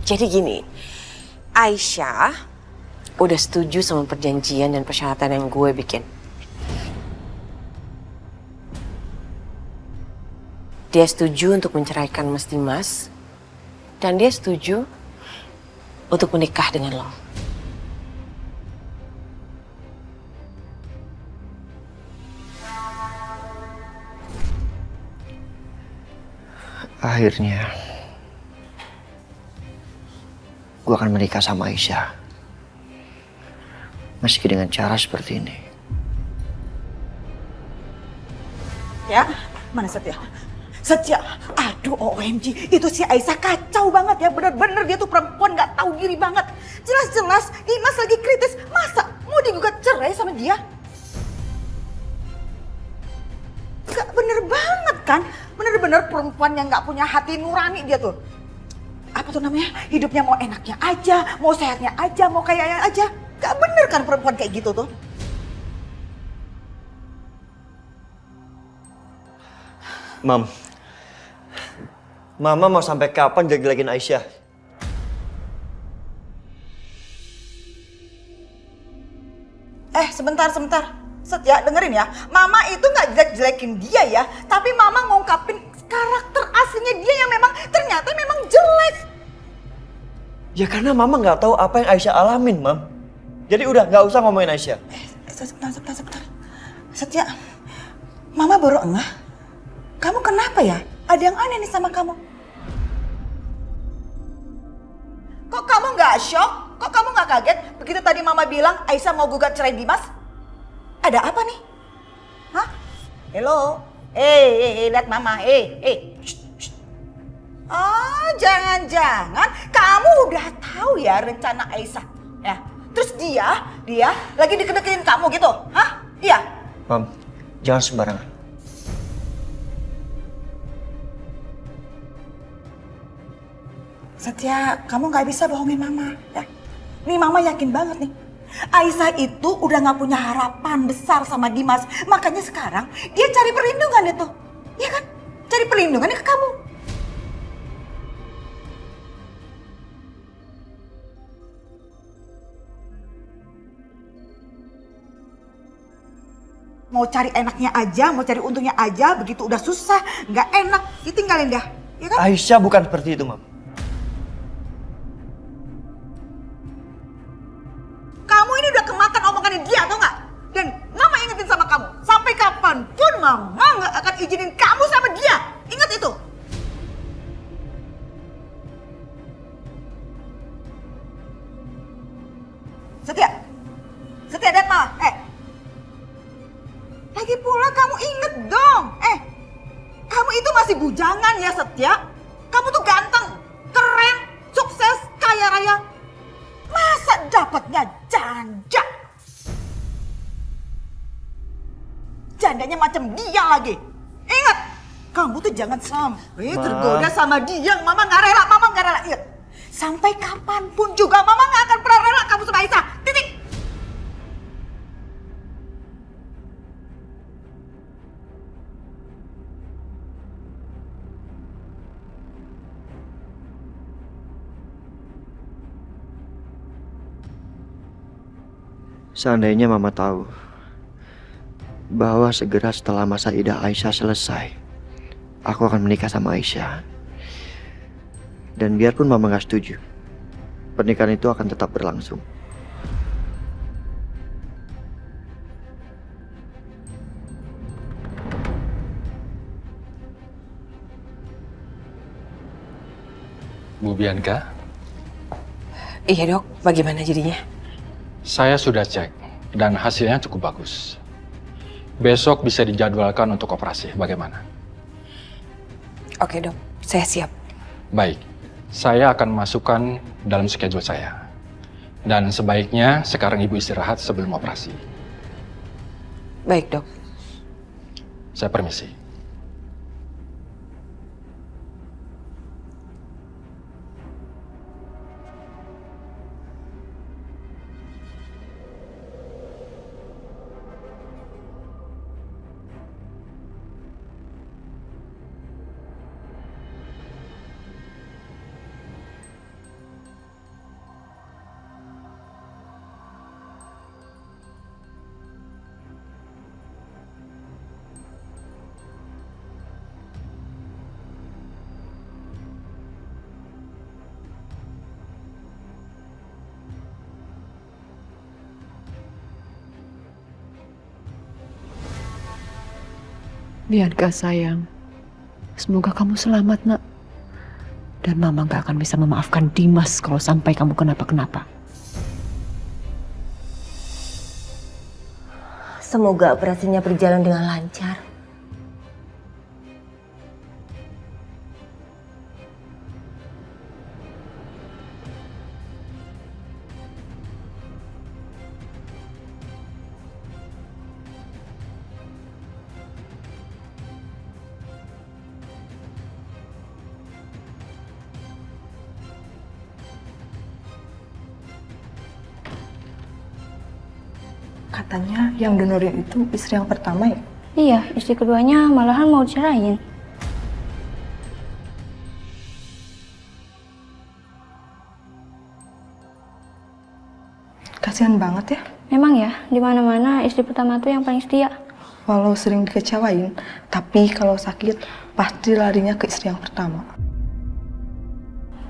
Jadi gini, Aisyah udah setuju sama perjanjian dan persyaratan yang gue bikin. Dia setuju untuk menceraikan Mas Dimas. Dan dia setuju untuk menikah dengan lo. Akhirnya, gue akan menikah sama Aisyah. Meski dengan cara seperti ini. Ya, mana Setia? Setia, aduh OMG, itu si Aisyah kacau banget ya. Bener-bener dia tuh perempuan gak tahu diri banget. Jelas-jelas Dimas lagi kritis, masa mau digugat cerai sama dia? Gak bener banget kan? Bener-bener perempuan yang gak punya hati nurani dia tuh. Apa tuh namanya? Hidupnya mau enaknya aja, mau sehatnya aja, mau kayanya aja. Gak bener kan perempuan kayak gitu tuh? Mama mau sampai kapan jelek-jelekin Aisyah? Sebentar. Setia, dengerin ya. Mama itu gak jelek-jelekin dia ya. Tapi Mama ngungkapin karakter aslinya dia yang memang ternyata memang jelek. Ya karena Mama nggak tahu apa yang Aisyah alamin, Mam. Jadi udah nggak usah ngomongin Aisyah. Sebentar. Setia, Mama baru engah. Kamu kenapa ya? Ada yang aneh nih sama kamu. Kok kamu nggak shock? Kok kamu nggak kaget? Begitu tadi Mama bilang Aisyah mau gugat cerai Dimas. Ada apa nih? Hah? Hello? Lihat Mama. Shh. Oh, jangan-jangan kamu udah tahu ya rencana Aisyah. Ya. Terus dia lagi deket-deketin kamu gitu. Hah? Iya. Mam, jangan sembarangan. Setia, kamu nggak bisa bohongin Mama, ya. Nih Mama yakin banget nih. Aisyah itu udah nggak punya harapan besar sama Dimas. Makanya sekarang dia cari perlindungan itu. Ya kan? Cari perlindungannya ke kamu. Mau cari enaknya aja, mau cari untungnya aja, begitu udah susah, nggak enak, ditinggalin dah. Ya kan? Aisyah bukan seperti itu, Mam. Kamu ini udah kemakan omongannya dia, tau nggak? Dan Mama ingetin sama kamu, sampai kapanpun Mama nggak akan izinin kamu sama dia. Ingat itu. Setia, lihat Mama. Lagi pula kamu inget dong. Kamu itu masih bujangan ya Setia. Kamu tuh ganteng, keren, sukses, kaya raya. Masa dapatnya janda? Jandanya macam dia lagi. Ingat, kamu tuh jangan sampai tergoda sama dia. Mama nggak rela. Ingat, sampai kapanpun juga Mama nggak akan pernah rela kamu sama Aisyah. Titik. Seandainya Mama tahu bahwa segera setelah masa idah Aisyah selesai, aku akan menikah sama Aisyah. Dan biarpun Mama gak setuju, pernikahan itu akan tetap berlangsung. Bu Bianca, Iya dok, bagaimana jadinya? saya sudah cek dan hasilnya cukup bagus. Besok bisa dijadwalkan untuk operasi, bagaimana? Oke dok, saya siap. Baik, saya akan masukkan dalam schedule saya. Dan sebaiknya sekarang Ibu istirahat sebelum operasi. Baik dok. Saya permisi. Bianca sayang, semoga kamu selamat nak. Dan mama gak akan bisa memaafkan Dimas kalau sampai kamu kenapa-kenapa. Semoga operasinya berjalan dengan lancar. Katanya yang donorin itu istri yang pertama ya? Iya, istri keduanya malahan mau ceraiin. Kasihan banget ya. Memang ya, di mana-mana istri pertama tuh yang paling setia. Walau sering dikecewain, tapi kalau sakit pasti larinya ke istri yang pertama.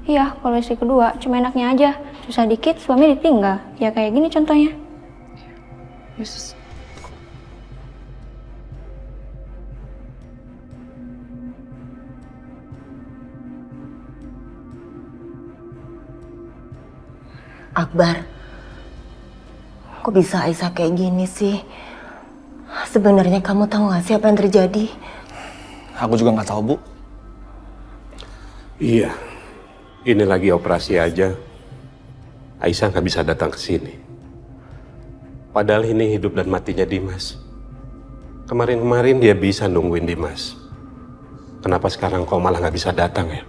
Iya, kalau istri kedua cuma enaknya aja. Susah dikit suami ditinggal. Ya kayak gini contohnya. Yesus. Akbar, kok bisa Aisyah kayak gini sih? Sebenarnya kamu tahu gak sih apa yang terjadi? Aku juga nggak tahu, Bu. Iya, ini lagi operasi aja. Aisyah nggak bisa datang ke sini. Padahal ini hidup dan matinya Dimas. Kemarin-kemarin dia bisa nungguin Dimas. Kenapa sekarang kau malah nggak bisa datang ya?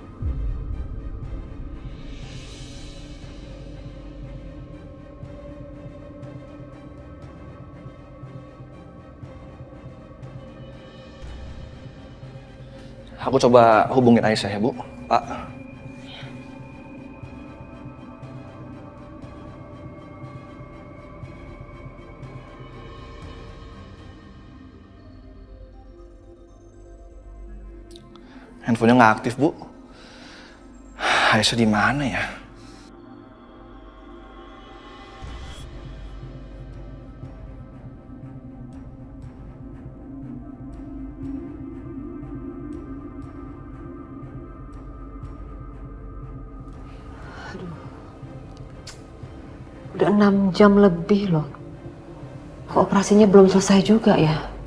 Aku coba hubungin Aisyah ya, Bu. Pak. Handphonenya nggak aktif, Bu. Aisyah di mana ya? Udah 6 jam lebih loh. Kok operasinya belum selesai juga ya?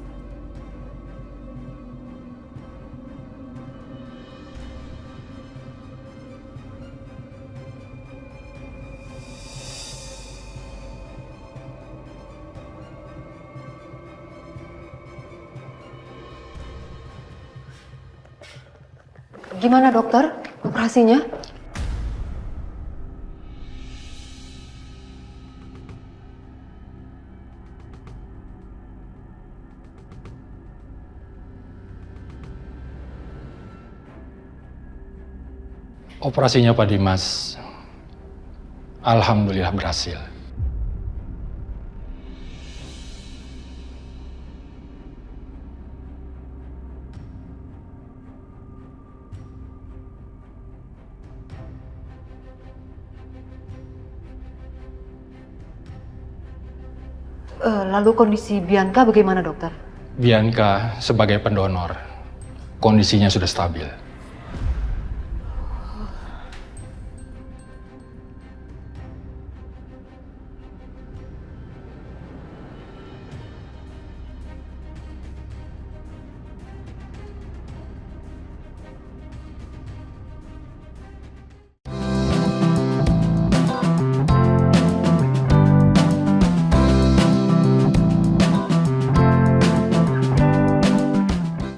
Gimana dokter? Operasinya? Operasinya Pak Dimas, alhamdulillah berhasil. Lalu kondisi Bianca bagaimana dokter? Bianca sebagai pendonor, kondisinya sudah stabil.